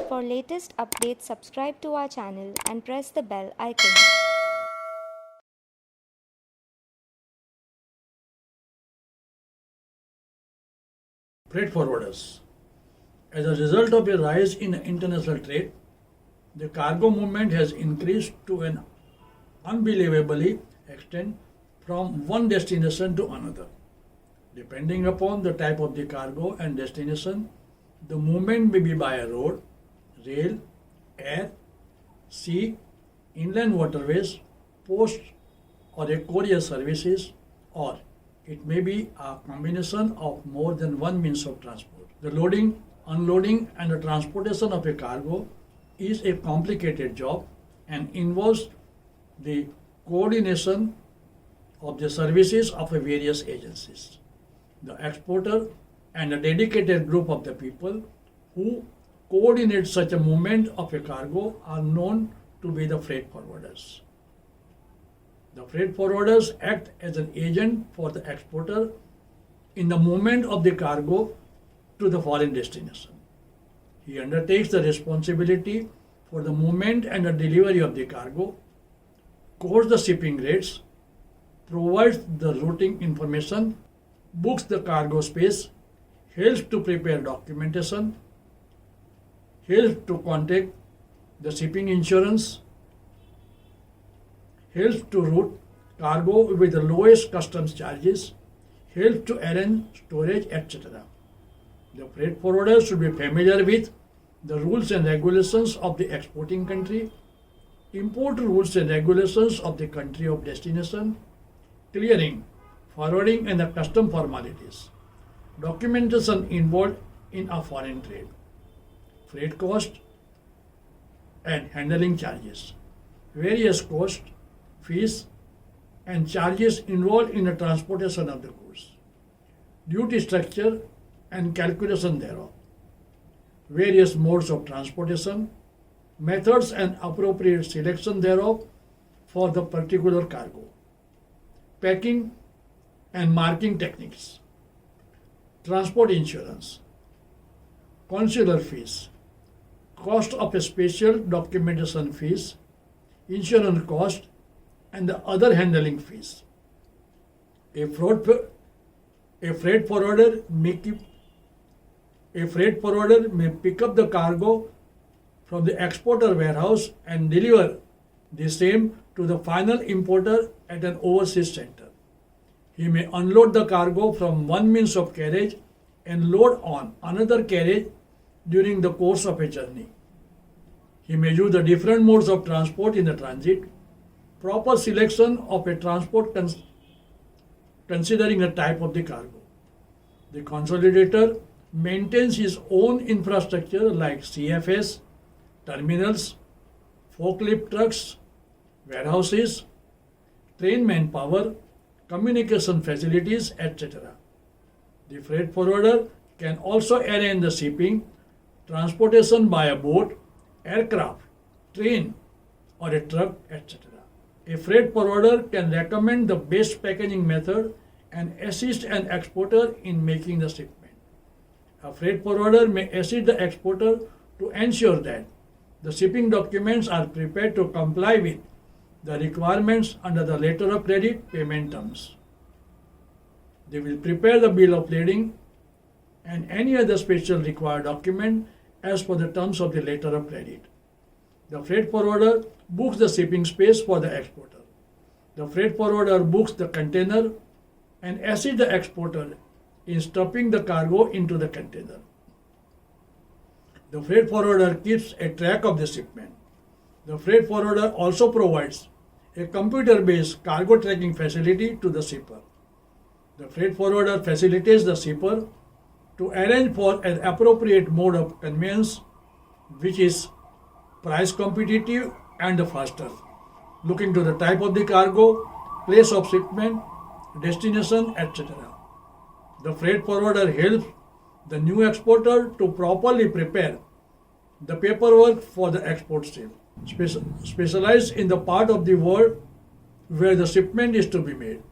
For latest updates, subscribe to our channel and press the bell icon. Freight forwarders. As a result of a rise in international trade, the cargo movement has increased to an unbelievably extent from one destination to another. Depending upon the type of the cargo and destination, the movement may be by a road, rail, air, sea, inland waterways, post or a courier services, or it may be a combination of more than one means of transport. The loading, unloading and the transportation of a cargo is a complicated job and involves the coordination of the services of various agencies. The exporter and a dedicated group of the people who coordinate such a movement of a cargo are known to be the freight forwarders. The freight forwarders act as an agent for the exporter in the movement of the cargo to the foreign destination. He undertakes the responsibility for the movement and the delivery of the cargo, quotes the shipping rates, provides the routing information, books the cargo space, helps to prepare documentation, helps to contact the shipping insurance, helps to route cargo with the lowest customs charges, helps to arrange storage, etc. The freight forwarder should be familiar with the rules and regulations of the exporting country, import rules and regulations of the country of destination, clearing, forwarding and the custom formalities, documentation involved in a foreign trade, freight cost and handling charges, various costs, fees and charges involved in the transportation of the goods, duty structure and calculation thereof, various modes of transportation, methods and appropriate selection thereof for the particular cargo, packing and marking techniques, transport insurance, consular fees, cost of a special documentation fees, insurance cost and the other handling fees. A freight forwarder may pick up the cargo from the exporter warehouse and deliver the same to the final importer at an overseas center. He may unload the cargo from one means of carriage and load on another carriage during the course of a journey. He may use the different modes of transport in the transit. Proper selection of a transport considering the type of the cargo. The consolidator maintains his own infrastructure like CFS, terminals, forklift trucks, warehouses, train manpower, communication facilities, etc. The freight forwarder can also arrange the shipping, transportation by a boat, aircraft, train or a truck, etc. A freight forwarder can recommend the best packaging method and assist an exporter in making the shipment. A freight forwarder may assist the exporter to ensure that the shipping documents are prepared to comply with the requirements under the letter of credit payment terms. They will prepare the bill of lading and any other special required document as per the terms of the letter of credit. The freight forwarder books the shipping space for the exporter. The freight forwarder books the container and assists the exporter in stuffing the cargo into the container. The freight forwarder keeps a track of the shipment. The freight forwarder also provides a computer-based cargo tracking facility to the shipper. The freight forwarder facilitates the shipper to arrange for an appropriate mode of conveyance which is price competitive and faster, looking to the type of the cargo, place of shipment, destination, etc. The freight forwarder helps the new exporter to properly prepare the paperwork for the export sale. Specialized in the part of the world where the shipment is to be made,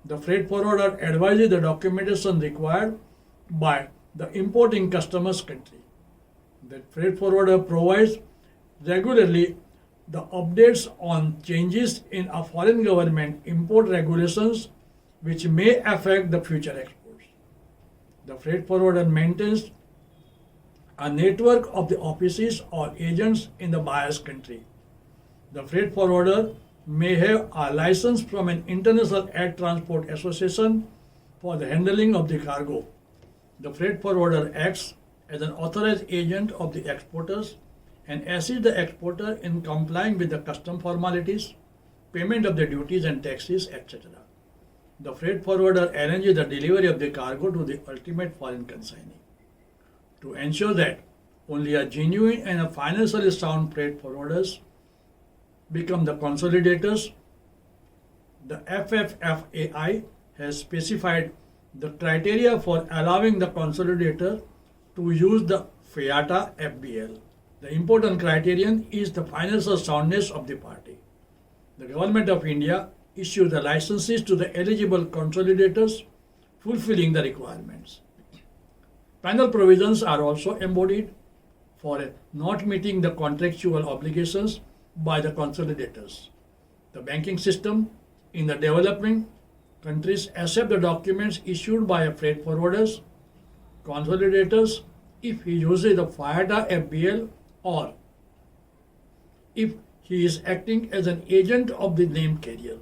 the freight forwarder advises the documentation required by the importing customer's country. The freight forwarder provides regularly the updates on changes in a foreign government import regulations which may affect the future exports. The freight forwarder maintains a network of the offices or agents in the buyer's country. The freight forwarder may have a license from an international air transport association for the handling of the cargo. The freight forwarder acts as an authorized agent of the exporters and assists the exporter in complying with the custom formalities, payment of the duties and taxes, etc. The freight forwarder arranges the delivery of the cargo to the ultimate foreign consignee. To ensure that only a genuine and a financially sound freight forwarders become the consolidators, the FFFAI has specified the criteria for allowing the consolidator to use the FIATA FBL. The important criterion is the financial soundness of the party. The Government of India issues the licenses to the eligible consolidators fulfilling the requirements. Penal provisions are also embodied for not meeting the contractual obligations by the consolidators. The banking system in the developing countries accept the documents issued by a freight forwarders, consolidators, if he uses the FIATA FBL or if he is acting as an agent of the named carrier.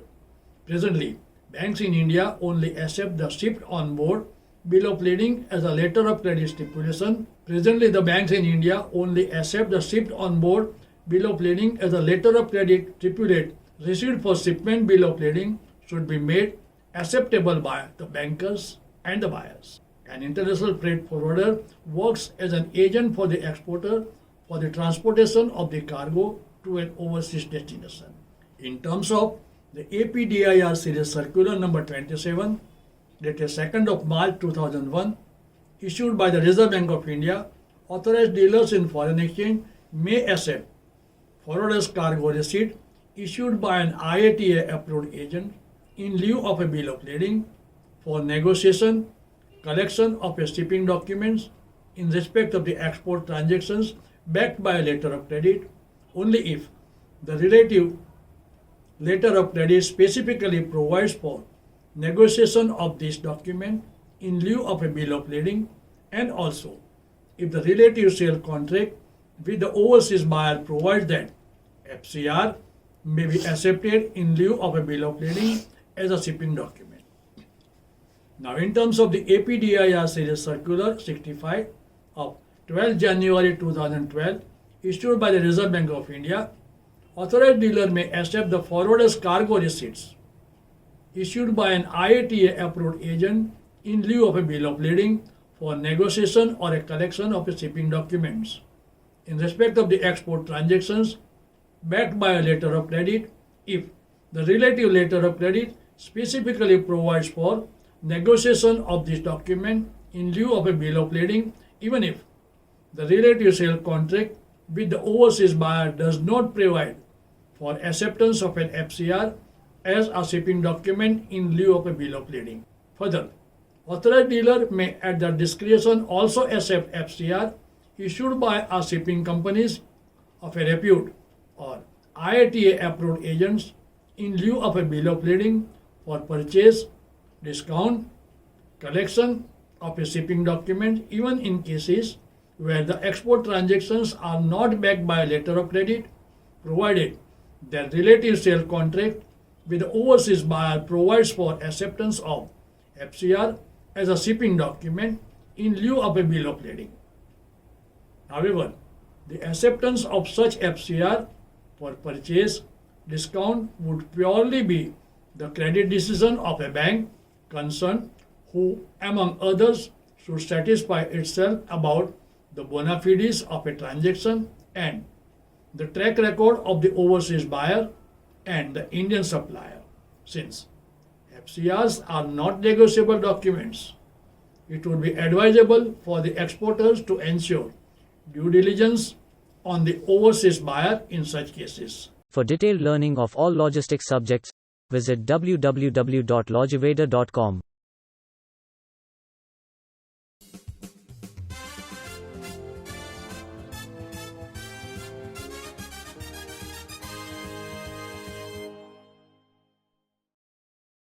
Presently, banks in India only accept the shipped on board bill of lading as a letter of credit stipulation. Presently, the banks in India only accept the shipped on board bill of lading as a letter of credit stipulate receipt for shipment bill of lading should be made acceptable by the bankers and the buyers. An international freight forwarder works as an agent for the exporter for the transportation of the cargo to an overseas destination. In terms of the APDIR Series Circular number 27, dated 2nd of March 2001, issued by the Reserve Bank of India, authorized dealers in foreign exchange may accept forwarder's cargo receipt issued by an IATA approved agent in lieu of a bill of lading for negotiation, collection of a shipping documents in respect of the export transactions backed by a letter of credit only if the relative letter of credit specifically provides for negotiation of this document in lieu of a bill of lading, and also if the relative sale contract with the overseas buyer provides that FCR may be accepted in lieu of a bill of lading as a shipping document. Now, in terms of the APDIR Series Circular 65 of 12 January 2012, issued by the Reserve Bank of India, authorized dealer may accept the forwarder's cargo receipts issued by an IATA approved agent in lieu of a bill of lading for negotiation or a collection of shipping documents in respect of the export transactions backed by a letter of credit if the relative letter of credit specifically provides for negotiation of this document in lieu of a bill of lading, even if the relative sale contract with the overseas buyer does not provide for acceptance of an FCR as a shipping document in lieu of a bill of lading. Further, authorized dealer may at their discretion also accept FCR issued by a shipping companies of a repute or IATA approved agents in lieu of a bill of lading for purchase, discount, collection of a shipping document even in cases where the export transactions are not backed by a letter of credit, provided that relative sale contract with the overseas buyer provides for acceptance of FCR as a shipping document in lieu of a bill of lading. However, the acceptance of such FCR for purchase, discount would purely be the credit decision of a bank concerned who, among others, should satisfy itself about the bona fides of a transaction and the track record of the overseas buyer and the Indian supplier. Since FCRs are not negotiable documents, it would be advisable for the exporters to ensure due diligence on the overseas buyer in such cases. For detailed learning of all logistics subjects, visit www.logiveda.com.